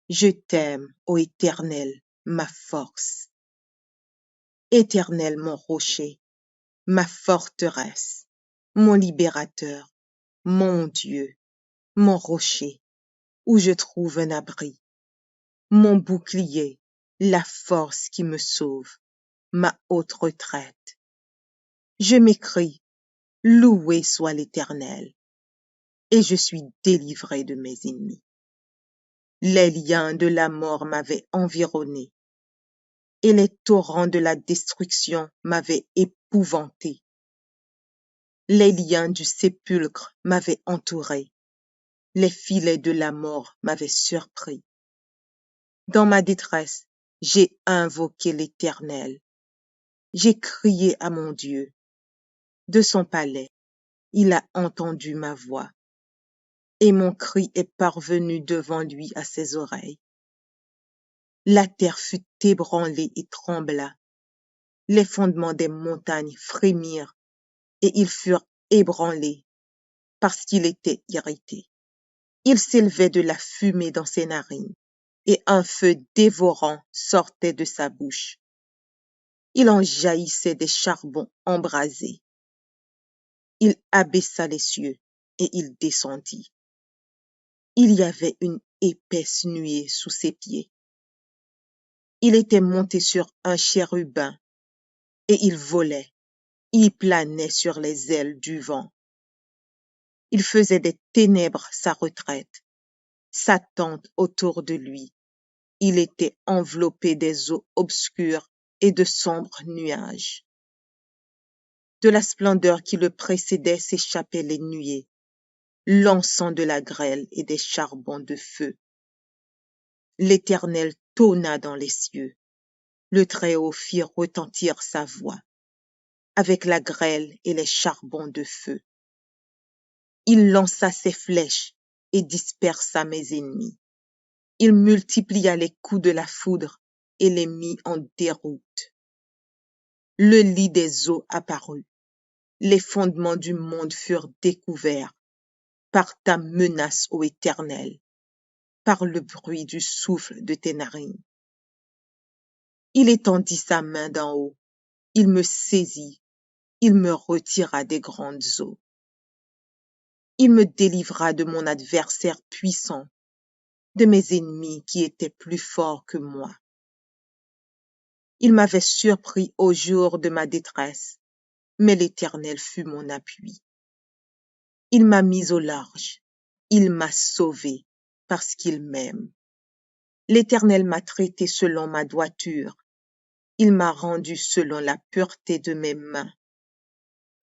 Je t'aime, ô Éternel, ma force. Éternel, mon rocher, ma forteresse, mon libérateur, mon Dieu, mon rocher, où je trouve un abri, mon bouclier, la force qui me sauve, ma haute retraite. Je m'écrie, loué soit l'Éternel, et je suis délivré de mes ennemis. Les liens de la mort m'avaient environné, et les torrents de la destruction m'avaient épouvanté. Les liens du sépulcre m'avaient entouré, les filets de la mort m'avaient surpris. Dans ma détresse, j'ai invoqué l'Éternel. J'ai crié à mon Dieu. De son palais, il a entendu ma voix, et mon cri est parvenu devant lui à ses oreilles. La terre fut ébranlée et trembla. Les fondements des montagnes frémirent, et ils furent ébranlés, parce qu'il était irrité. Il s'élevait de la fumée dans ses narines, et un feu dévorant sortait de sa bouche. Il en jaillissait des charbons embrasés. Il abaissa les cieux, et il descendit. Il y avait une épaisse nuée sous ses pieds. Il était monté sur un chérubin, et il volait. Il planait sur les ailes du vent. Il faisait des ténèbres sa retraite, sa tente autour de lui. Il était enveloppé des eaux obscures et de sombres nuages. De la splendeur qui le précédait s'échappaient les nuées, l'encens de la grêle et des charbons de feu. L'Éternel tonna dans les cieux. Le Très-Haut fit retentir sa voix, avec la grêle et les charbons de feu. Il lança ses flèches et dispersa mes ennemis. Il multiplia les coups de la foudre et les mit en déroute. Le lit des eaux apparut. Les fondements du monde furent découverts par ta menace, ô Éternel, par le bruit du souffle de tes narines. Il étendit sa main d'en haut, il me saisit, il me retira des grandes eaux. Il me délivra de mon adversaire puissant, de mes ennemis qui étaient plus forts que moi. Il m'avait surpris au jour de ma détresse, mais l'Éternel fut mon appui. Il m'a mis au large, il m'a sauvé, parce qu'il m'aime. L'Éternel m'a traité selon ma droiture, il m'a rendu selon la pureté de mes mains,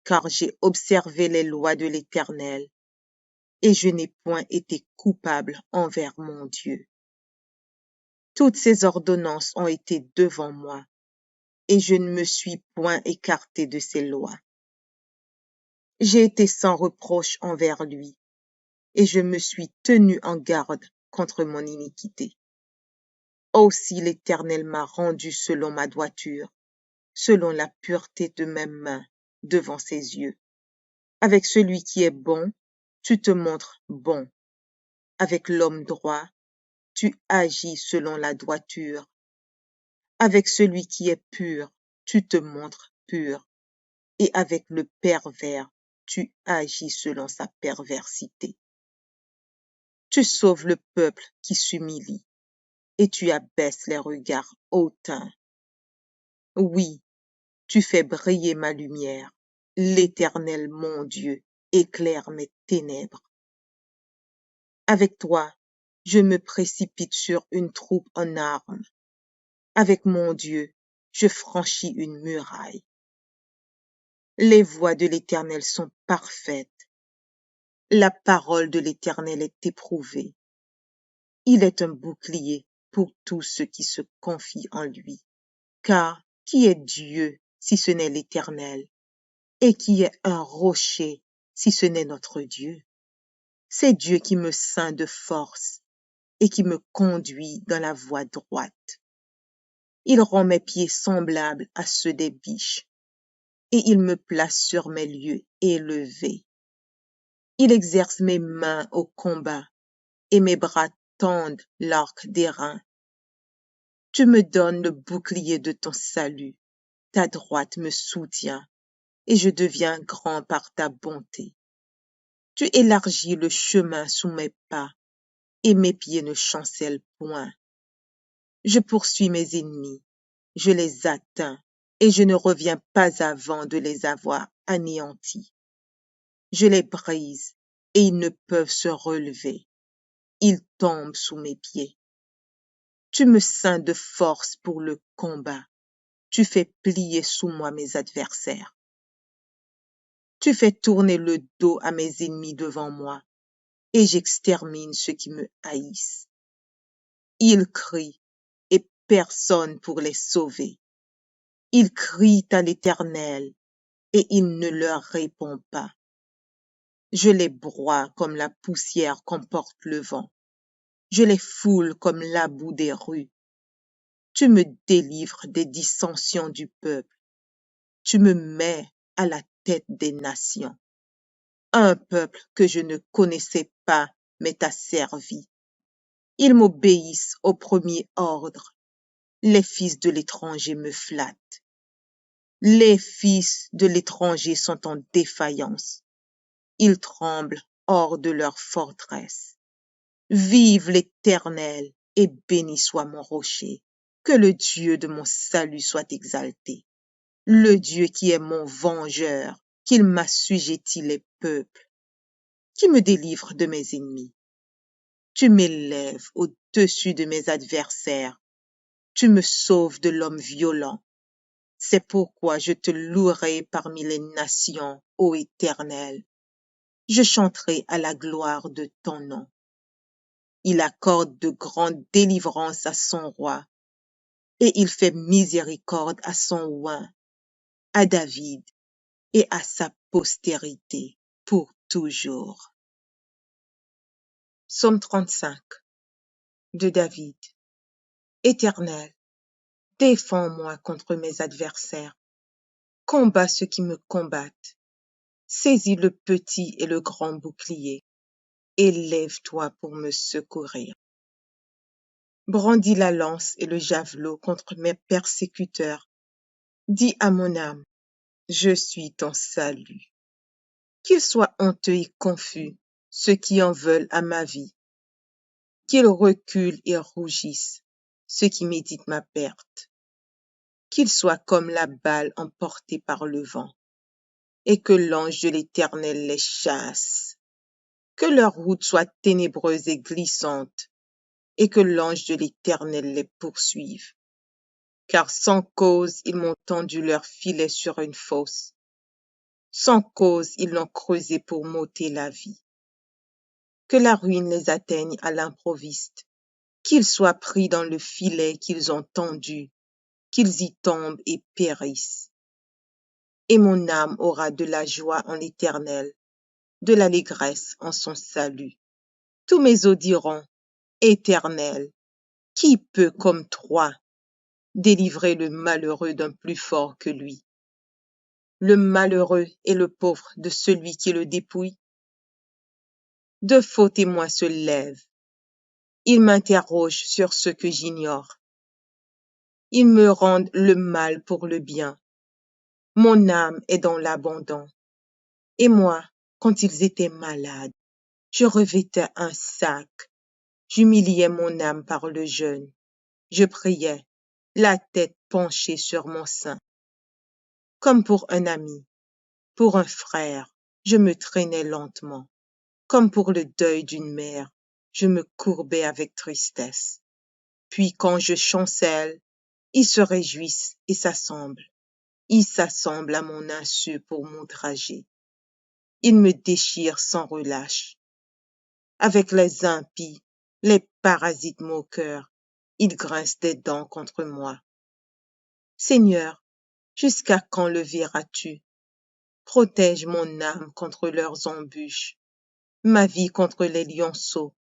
car j'ai observé les lois de l'Éternel, et je n'ai point été coupable envers mon Dieu. Toutes ses ordonnances ont été devant moi, et je ne me suis point écarté de ses lois. J'ai été sans reproche envers lui, et je me suis tenu en garde contre mon iniquité. Aussi l'Éternel m'a rendu selon ma droiture, selon la pureté de mes mains devant ses yeux. Avec celui qui est bon, tu te montres bon. Avec l'homme droit, tu agis selon la droiture. Avec celui qui est pur, tu te montres pur. Et avec le pervers, tu agis selon sa perversité. Tu sauves le peuple qui s'humilie, et tu abaisses les regards hautains. Oui, tu fais briller ma lumière, L'Éternel, mon Dieu, éclaire mes ténèbres. Avec toi, je me précipite sur une troupe en armes. Avec mon Dieu, je franchis une muraille. Les voies de l'Éternel sont parfaites. La parole de l'Éternel est éprouvée. Il est un bouclier pour tous ceux qui se confient en lui. Car qui est Dieu si ce n'est l'Éternel? Et qui est un rocher si ce n'est notre Dieu? C'est Dieu qui me ceint de force et qui me conduit dans la voie droite. Il rend mes pieds semblables à ceux des biches, et il me place sur mes lieux élevés. Il exerce mes mains au combat, et mes bras tendent l'arc d'airain. Tu me donnes le bouclier de ton salut, ta droite me soutient, et je deviens grand par ta bonté. Tu élargis le chemin sous mes pas, et mes pieds ne chancellent point. Je poursuis mes ennemis, je les atteins, et je ne reviens pas avant de les avoir anéantis. Je les brise, et ils ne peuvent se relever. Ils tombent sous mes pieds. Tu me ceins de force pour le combat. Tu fais plier sous moi mes adversaires. Tu fais tourner le dos à mes ennemis devant moi, et j'extermine ceux qui me haïssent. Ils crient, et personne pour les sauver. Ils crient à l'Éternel, et il ne leur répond pas. Je les broie comme la poussière qu'emporte le vent. Je les foule comme la boue des rues. Tu me délivres des dissensions du peuple. Tu me mets à la tête des nations. Un peuple que je ne connaissais pas m'est asservi. Ils m'obéissent au premier ordre. Les fils de l'étranger me flattent. Les fils de l'étranger sont en défaillance. Ils tremblent hors de leur forteresse. Vive l'Éternel et béni soit mon rocher. Que le Dieu de mon salut soit exalté. Le Dieu qui est mon vengeur, qu'il m'assujettit les peuples, qui me délivre de mes ennemis. Tu m'élèves au-dessus de mes adversaires. Tu me sauves de l'homme violent. C'est pourquoi je te louerai parmi les nations, ô Éternel. Je chanterai à la gloire de ton nom. Il accorde de grandes délivrances à son roi, et il fait miséricorde à son oint, à David et à sa postérité pour toujours. Psaume 35 de David. Éternel, défends-moi contre mes adversaires. Combats ceux qui me combattent. Saisis le petit et le grand bouclier. Élève-toi pour me secourir. Brandis la lance et le javelot contre mes persécuteurs. Dis à mon âme, je suis ton salut. Qu'ils soient honteux et confus, ceux qui en veulent à ma vie. Qu'ils reculent et rougissent, ceux qui méditent ma perte. Qu'ils soient comme la balle emportée par le vent, et que l'ange de l'Éternel les chasse. Que leur route soit ténébreuse et glissante, et que l'ange de l'Éternel les poursuive. Car sans cause ils m'ont tendu leur filet sur une fosse. Sans cause ils l'ont creusé pour m'ôter la vie. Que la ruine les atteigne à l'improviste, qu'ils soient pris dans le filet qu'ils ont tendu, qu'ils y tombent et périssent. Et mon âme aura de la joie en l'Éternel, de l'allégresse en son salut. Tous mes os diront, Éternel, qui peut comme toi délivrer le malheureux d'un plus fort que lui? Le malheureux et le pauvre de celui qui le dépouille? De faux témoins se lèvent. Ils m'interrogent sur ce que j'ignore. Ils me rendent le mal pour le bien. Mon âme est dans l'abandon. Et moi, quand ils étaient malades, je revêtais un sac. J'humiliais mon âme par le jeûne. Je priais, la tête penchée sur mon sein. Comme pour un ami, Pour un frère, je me traînais lentement, comme pour le deuil d'une mère, je me courbais avec tristesse. Puis quand je chancelle, ils se réjouissent et s'assemblent. Ils s'assemblent à mon insu pour m'outrager. Ils me déchirent sans relâche. Avec les impies, les parasites moqueurs, ils grincent des dents contre moi. Seigneur, jusqu'à quand le verras-tu? Protège mon âme contre leurs embûches, ma vie contre les lionceaux.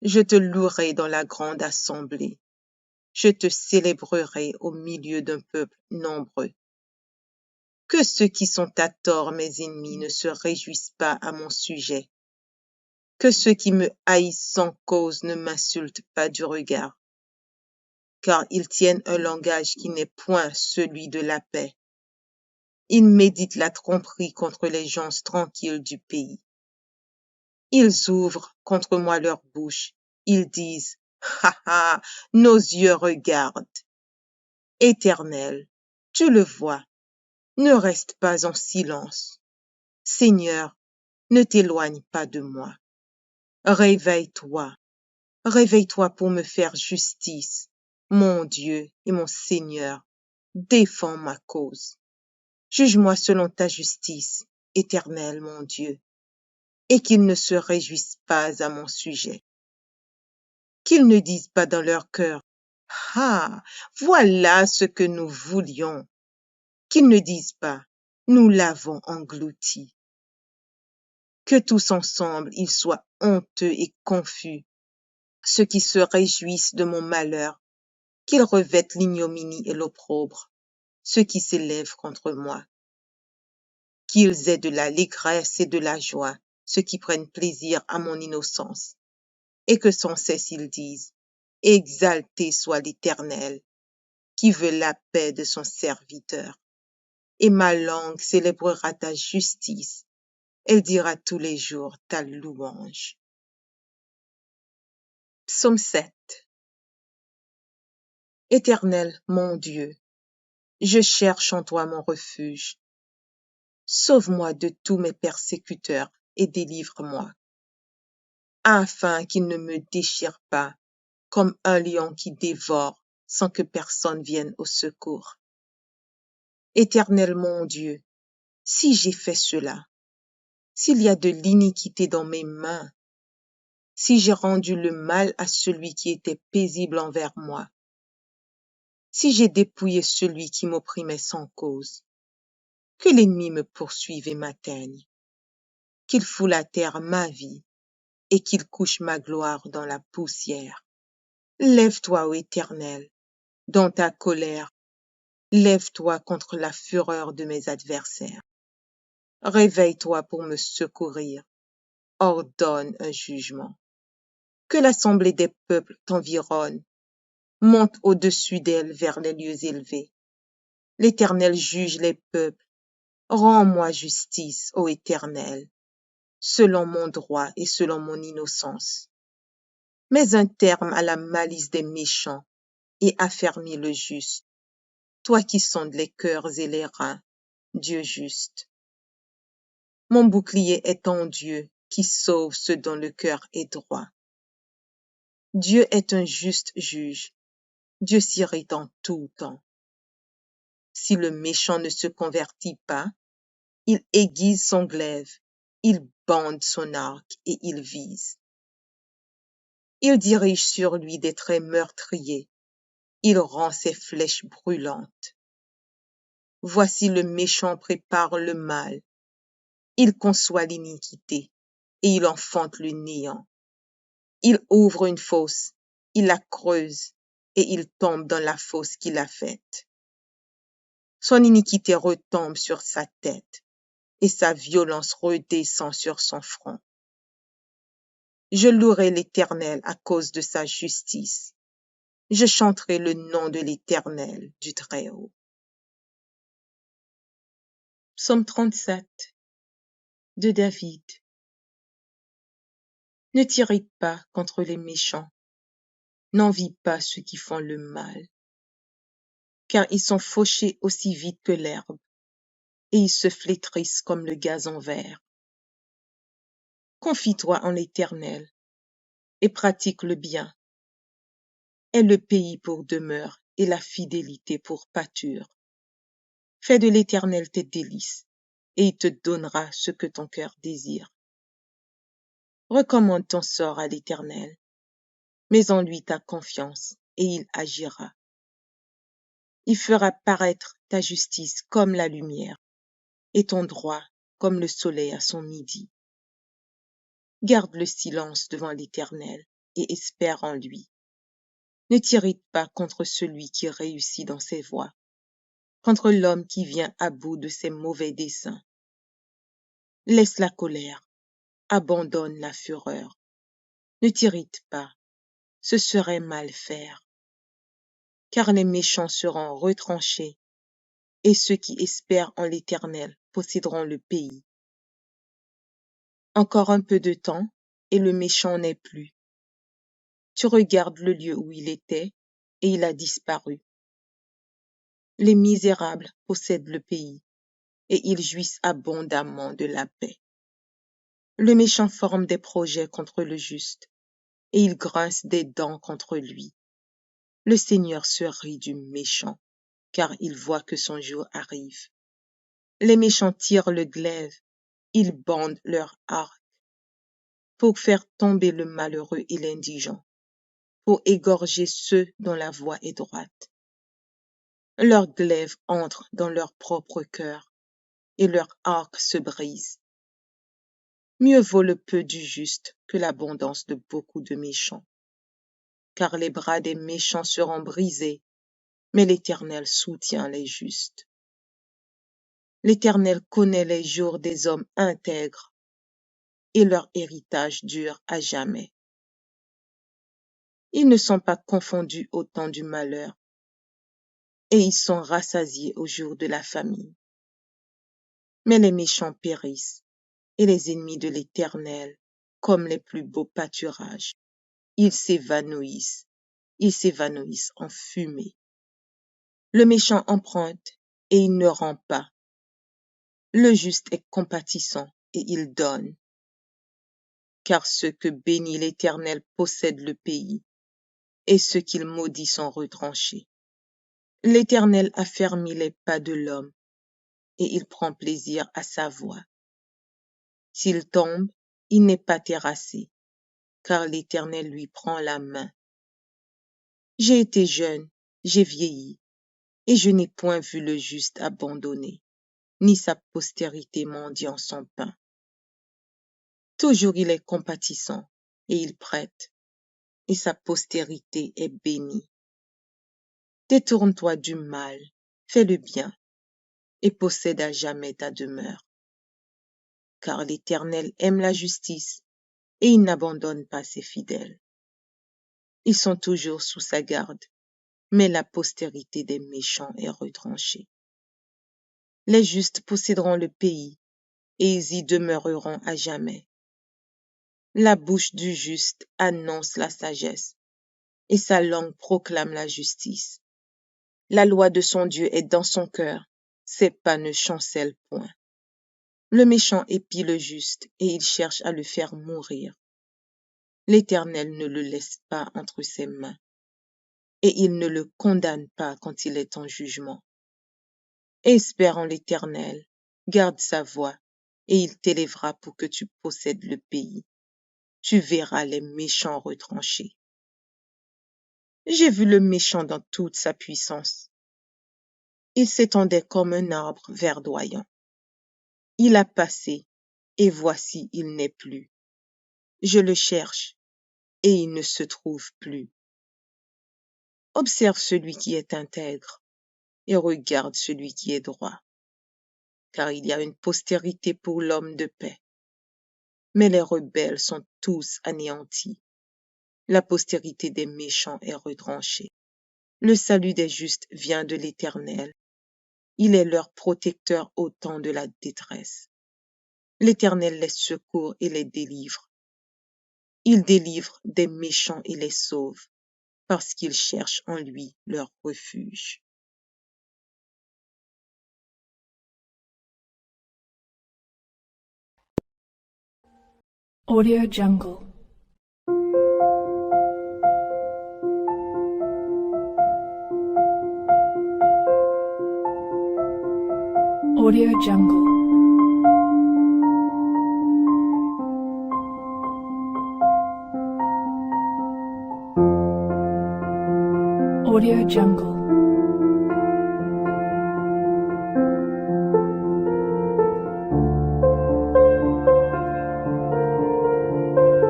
Je te louerai dans la grande assemblée. Je te célébrerai au milieu d'un peuple nombreux. Que ceux qui sont à tort mes ennemis ne se réjouissent pas à mon sujet. Que ceux qui me haïssent sans cause ne m'insultent pas du regard. Car ils tiennent un langage qui n'est point celui de la paix. Ils méditent la tromperie contre les gens tranquilles du pays. Ils ouvrent contre moi leur bouche. Ils disent, ha ha, nos yeux regardent. Éternel, tu le vois, ne reste pas en silence. Seigneur, ne t'éloigne pas de moi. Réveille-toi, réveille-toi pour me faire justice. Mon Dieu et mon Seigneur, défends ma cause. Juge-moi selon ta justice, Éternel mon Dieu, et qu'ils ne se réjouissent pas à mon sujet. Qu'ils ne disent pas dans leur cœur, ah, voilà ce que nous voulions. Qu'ils ne disent pas, nous l'avons englouti. Que tous ensemble ils soient honteux et confus, ceux qui se réjouissent de mon malheur, qu'ils revêtent l'ignominie et l'opprobre, ceux qui s'élèvent contre moi. Qu'ils aient de l'allégresse et de la joie, ceux qui prennent plaisir à mon innocence, et que sans cesse ils disent, exalté soit l'Éternel, qui veut la paix de son serviteur. Et ma langue célébrera ta justice, elle dira tous les jours ta louange. Psaume 7. Éternel, mon Dieu, je cherche en toi mon refuge. Sauve-moi de tous mes persécuteurs et délivre-moi, afin qu'ils ne me déchirent pas comme un lion qui dévore sans que personne vienne au secours. Éternel mon Dieu, si j'ai fait cela, s'il y a de l'iniquité dans mes mains, si j'ai rendu le mal à celui qui était paisible envers moi, si j'ai dépouillé celui qui m'opprimait sans cause, que l'ennemi me poursuive et m'atteigne, qu'il foule à terre ma vie et qu'il couche ma gloire dans la poussière. Lève-toi, ô Éternel, dans ta colère, lève-toi contre la fureur de mes adversaires. Réveille-toi pour me secourir, ordonne un jugement. Que l'assemblée des peuples t'environne, monte au-dessus d'elle vers les lieux élevés. L'Éternel juge les peuples. Rends-moi justice, ô Éternel, selon mon droit et selon mon innocence. Mets un terme à la malice des méchants et affermis le juste. Toi qui sondes les cœurs et les reins, Dieu juste. Mon bouclier est ton Dieu qui sauve ceux dont le cœur est droit. Dieu est un juste juge. Dieu s'irrite en tout temps. Si le méchant ne se convertit pas, il aiguise son glaive, il bande son arc et il vise. Il dirige sur lui des traits meurtriers, il rend ses flèches brûlantes. Voici le méchant prépare le mal, il conçoit l'iniquité et il enfante le néant. Il ouvre une fosse, il la creuse et il tombe dans la fosse qu'il a faite. Son iniquité retombe sur sa tête et sa violence redescend sur son front. Je louerai l'Éternel à cause de sa justice. Je chanterai le nom de l'Éternel du Très-Haut. Psaume 37 de David. Ne t'irrite pas contre les méchants, n'envie pas ceux qui font le mal, car ils sont fauchés aussi vite que l'herbe. et ils se flétrissent comme le gazon vert. Confie-toi en l'Éternel et pratique le bien. Aie le pays pour demeure et la fidélité pour pâture. Fais de l'Éternel tes délices, et il te donnera ce que ton cœur désire. Recommande ton sort à l'Éternel, mets en lui ta confiance, et il agira. Il fera paraître ta justice comme la lumière, et ton droit comme le soleil à son midi. Garde le silence devant l'Éternel, et espère en lui. Ne t'irrite pas contre celui qui réussit dans ses voies, contre l'homme qui vient à bout de ses mauvais desseins. Laisse la colère, abandonne la fureur. Ne t'irrite pas, ce serait mal faire. Car les méchants seront retranchés, et ceux qui espèrent en l'Éternel posséderont le pays. Encore un peu de temps, et le méchant n'est plus. Tu regardes le lieu où il était, et il a disparu. Les misérables possèdent le pays, et ils jouissent abondamment de la paix. Le méchant forme des projets contre le juste, et il grince des dents contre lui. Le Seigneur se rit du méchant, car il voit que son jour arrive. Les méchants tirent le glaive, ils bandent leur arc, pour faire tomber le malheureux et l'indigent, pour égorger ceux dont la voie est droite. Leur glaive entre dans leur propre cœur, et leur arc se brise. Mieux vaut le peu du juste que l'abondance de beaucoup de méchants. Car les bras des méchants seront brisés, mais l'Éternel soutient les justes. L'Éternel connaît les jours des hommes intègres, et leur héritage dure à jamais. Ils ne sont pas confondus au temps du malheur, et ils sont rassasiés au jour de la famine. Mais les méchants périssent, et les ennemis de l'Éternel, comme les plus beaux pâturages. Ils s'évanouissent en fumée. Le méchant emprunte, et il ne rend pas. Le juste est compatissant, et il donne. Car ceux que bénit l'Éternel possèdent le pays, et ceux qu'il maudit sont retranchés. L'Éternel affermit les pas de l'homme, et il prend plaisir à sa voie. S'il tombe, il n'est pas terrassé, car l'Éternel lui prend la main. J'ai été jeune, j'ai vieilli, et je n'ai point vu le juste abandonné, ni sa postérité mendiant son pain. Toujours il est compatissant, et il prête, et sa postérité est bénie. Détourne-toi du mal, fais le bien, et possède à jamais ta demeure. Car l'Éternel aime la justice, et il n'abandonne pas ses fidèles. Ils sont toujours sous sa garde, mais la postérité des méchants est retranchée. Les justes posséderont le pays, et ils y demeureront à jamais. La bouche du juste annonce la sagesse, et sa langue proclame la justice. La loi de son Dieu est dans son cœur, ses pas ne chancellent point. Le méchant épie le juste, et il cherche à le faire mourir. L'Éternel ne le laisse pas entre ses mains, et il ne le condamne pas quand il est en jugement. Espère en l'Éternel, garde sa voie, et il t'élèvera pour que tu possèdes le pays. Tu verras les méchants retranchés. J'ai vu le méchant dans toute sa puissance. Il s'étendait comme un arbre verdoyant. Il a passé, et voici il n'est plus. Je le cherche, et il ne se trouve plus. Observe celui qui est intègre, et regarde celui qui est droit. Car il y a une postérité pour l'homme de paix. Mais les rebelles sont tous anéantis. La postérité des méchants est retranchée. Le salut des justes vient de l'Éternel. Il est leur protecteur au temps de la détresse. L'Éternel les secourt et les délivre. Il délivre des méchants et les sauve, parce qu'ils cherchent en lui leur refuge. Audio Jungle. Audio Jungle. Audio Jungle.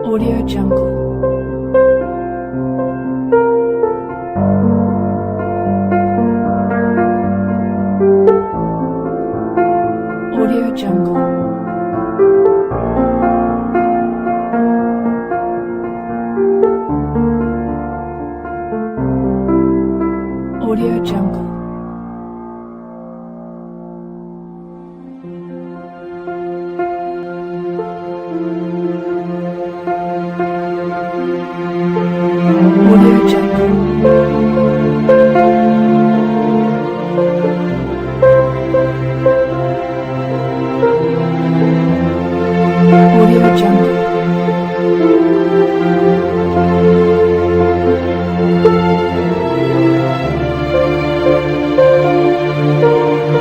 Audio Jungle. Audio Jungle. Audio Jungle. Audio Jungle. Audio Jungle.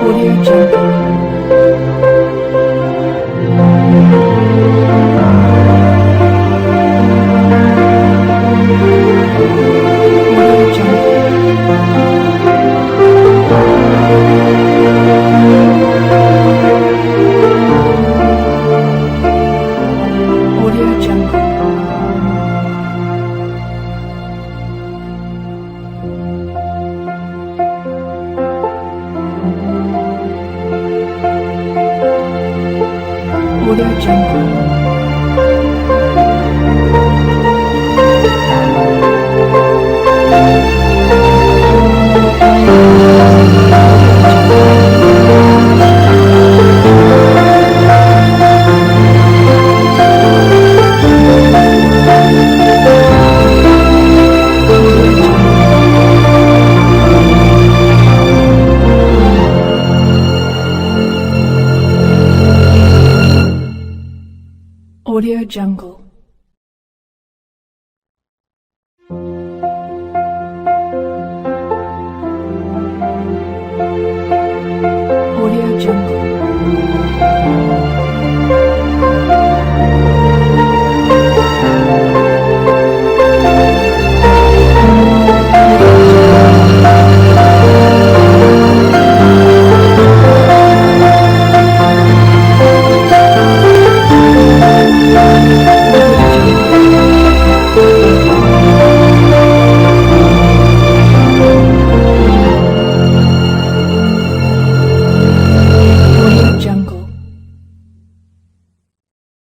Audio Jungle. Audio Jungle. Audio Jungle. Audio Jungle. Audio Jungle.